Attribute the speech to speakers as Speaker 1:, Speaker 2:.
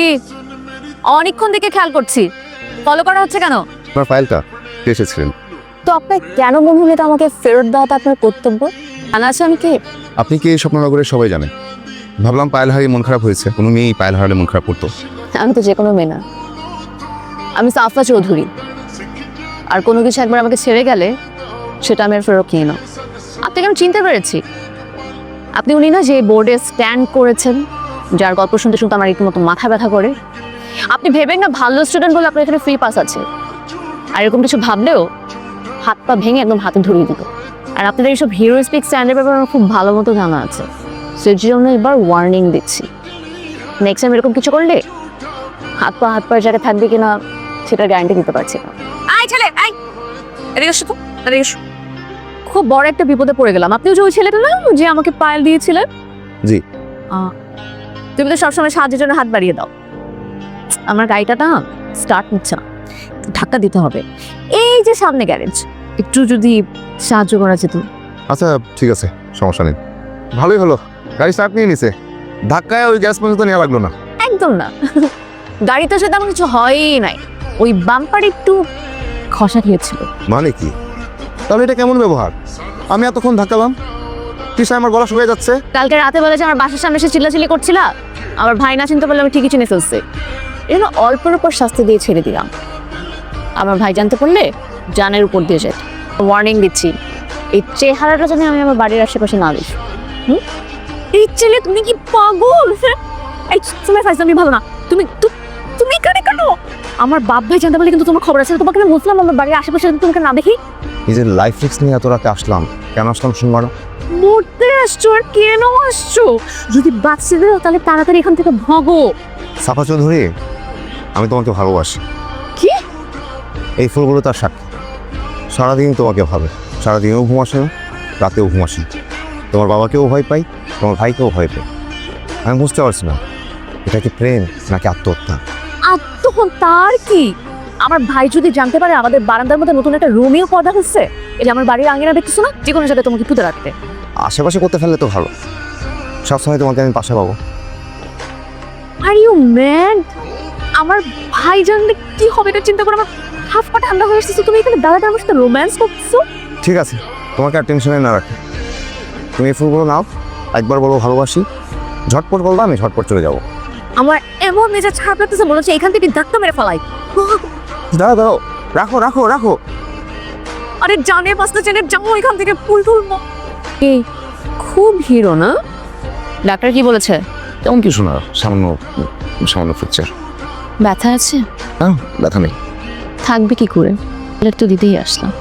Speaker 1: কি অনেকক্ষণ থেকে খেয়াল করছি, ফলো করা হচ্ছে কেন?
Speaker 2: আপনার ফাইলটা এসেছিলেন।
Speaker 1: তো আপনার কেন মনে হলো এটা আমাকে ফেরত দেওয়াটা আপনার কর্তব্য? জানা আছে আমি কি?
Speaker 2: আপনি কি স্বপ্ননগরের সবাই জানেন। ভাবলাম পায়েল হারিয়ে মন খারাপ হয়েছে, কোনো মেয়েই পায়েল হারালে মন খারাপ করতো।
Speaker 1: আমি তো যে কোনো মেয়ে না, আমি সাফা চৌধুরী। আর কোনো কিছু একবার আমাকে ছেড়ে গেলে সেটা আমি আর ফেরত নিয়ে নাও। আপনাকে আমি চিনতে পেরেছি, আপনি উনি না যে বোর্ডে স্ট্যান্ড করেছেন, যার গল্প শুনতে শুনতে আমার রীতিমতো মাথা ব্যথা করে। আপনি ভেবেন না ভালো স্টুডেন্ট বলে আপনার এখানে ফ্রি পাস আছে, আর এরকম কিছু ভাবলেও হাত পা ভেঙে একদম হাতে ধরিয়ে দিত। আর আপনাদের এইসব হিরোইস্টিক স্ট্যান্ডের ব্যাপারে আমার খুব ভালো মতো জানা আছে, সেই জন্য এবার ওয়ার্নিং দিচ্ছি। নেক্সট টাইম এরকম কিছু করলে হাত পা জায়গায় থাকবে কিনা সেটা গ্যারান্টি দিতে পারছি না। আয় ছেলে আয়, এদিকে এসো তো, এদিকে এসো। খুব বড় একটা বিপদে পড়ে গেলাম। আপনি যে ওই ছেলেটা না যে আমাকে পায়েল দিয়েছিলেন?
Speaker 2: জি।
Speaker 1: তুমি তো সবসময় সাহায্যের জন্য হাত বাড়িয়ে দাও। আমার গাড়িটা না স্টার্ট হচ্ছে না, ধাক্কা দিতে হবে। এই যে সামনে গ্যারেজ, একটু যদি সাহায্য করা যেত।
Speaker 2: আচ্ছা ঠিক আছে, সমস্যা নেই। ভালোই হলো, গাড়ি স্টার্ট নিয়ে নিছে, ধাক্কায় ওই গ্যাস পর্যন্ত নেওয়া লাগলো না।
Speaker 1: একদম না, গাড়িটার সাথে আমার কিছু হয়ই নাই, ওই বাম্পার একটু খসা খেয়েছিল।
Speaker 2: মানে কি? তাহলে এটা কেমন ব্যবহার? আমি এতক্ষণ ধাক্কালাম, তৃষা আমার গলা শুকিয়ে যাচ্ছে।
Speaker 1: কালকে রাতে বেলা যে আমার বাসার সামনে এসে চিল্লাচিল্লি করছিলা, আমার ভাই না চিনতে পারলে আমি ঠিকই চিনে ফেলছি। এজন্য অল্পের উপর শাস্তি দিয়ে ছেড়ে দিলাম। আমার ভাই জানতে পারলে জানের উপর দিয়ে যেত। ওয়ার্নিং দিচ্ছি, এই চেহারাটা যেন আমি আমার বাড়ির আশেপাশে না দেখি। এই ছেলে তুমি কি পাগল? এই তুমি ফাইজলামি ভালো না। তুমি তুমি এখানে কেন? আমার বাপ ভাই জানতে পারলে কিন্তু তোমার খবর আছে। তোমাকে আমি বলছিলাম আমার বাড়ির আশেপাশে তোমাকে না দেখি।
Speaker 2: নিজের লাইফ রিস্ক নিয়ে এত রাতে আসলাম, কেন আসলাম শুনবার?
Speaker 1: মরতে আসছো আর কেন আসছো? যদি বাঁচতে দাও তাহলে তাড়াতাড়ি এখান থেকে ভাগো।
Speaker 2: সাফা চৌধুরী, আমি তোমাকে ভালোবাসি।
Speaker 1: কি?
Speaker 2: এই ফুলগুলো তার সাক্ষী। সারাদিন তোমাকে ভাবে, সারাদিনেও ঘুম আসে না, রাতেও ঘুম আসে না। তোমার বাবাকেও ভয় পাই, তোমার ভাইকেও ভয় পাই। আমি বুঝতে পারছি না এটা কি প্রেম নাকি আত্মহত্যা।
Speaker 1: আত্মহত্যার কি? আমার ভাই যদি জানতে পারে আমাদের বারান্দার মধ্যে নতুন একটা রুমিও পদা হচ্ছে, এই যে আমার বাড়ির আঙিনা দেখতেছো না, যে কোনো জায়গায় তোমাকে পুঁতে রাখতে।
Speaker 2: আশেপাশে করতে ফেললে তো ভালো, সবসময় তোমাকে আমি পাশে পাবো।
Speaker 1: Are you mad? আমার ভাই জানলে কি হবে এটা চিন্তা করে আমার হাফ পা ঠান্ডা হয়ে এসেছে। তুমি এখানে দাঁড়াতে আমার সাথে রোম্যান্স করছো?
Speaker 2: ঠিক আছে, তোমাকে আর টেনশনে না রাখি। তুমি এই ফুলগুলো নাও, একবার বলো ভালোবাসি, ঝটপট বলবো, আমি ঝটপট চলে যাবো।
Speaker 1: আমার এমন মেজাজ খারাপ লাগতেছে, মনে হচ্ছে এখান থেকে ধাক্কা মেরে ফেলাই।
Speaker 2: দাঁড়াও দাঁড়াও, রাখো রাখো রাখো।
Speaker 1: আরে জানে বাসটা জেনে যাবো এখান থেকে, ফুল তুলবো। এই খুব হিরো না? ডাক্তার কি বলেছে?
Speaker 2: তেমন কিছু না, সামান্য সামান্য ফ্র্যাকচার।
Speaker 1: ব্যথা আছে?
Speaker 2: না, ব্যথা নেই।
Speaker 1: থাকবে কি করে? একটু দিতেই আসলাম।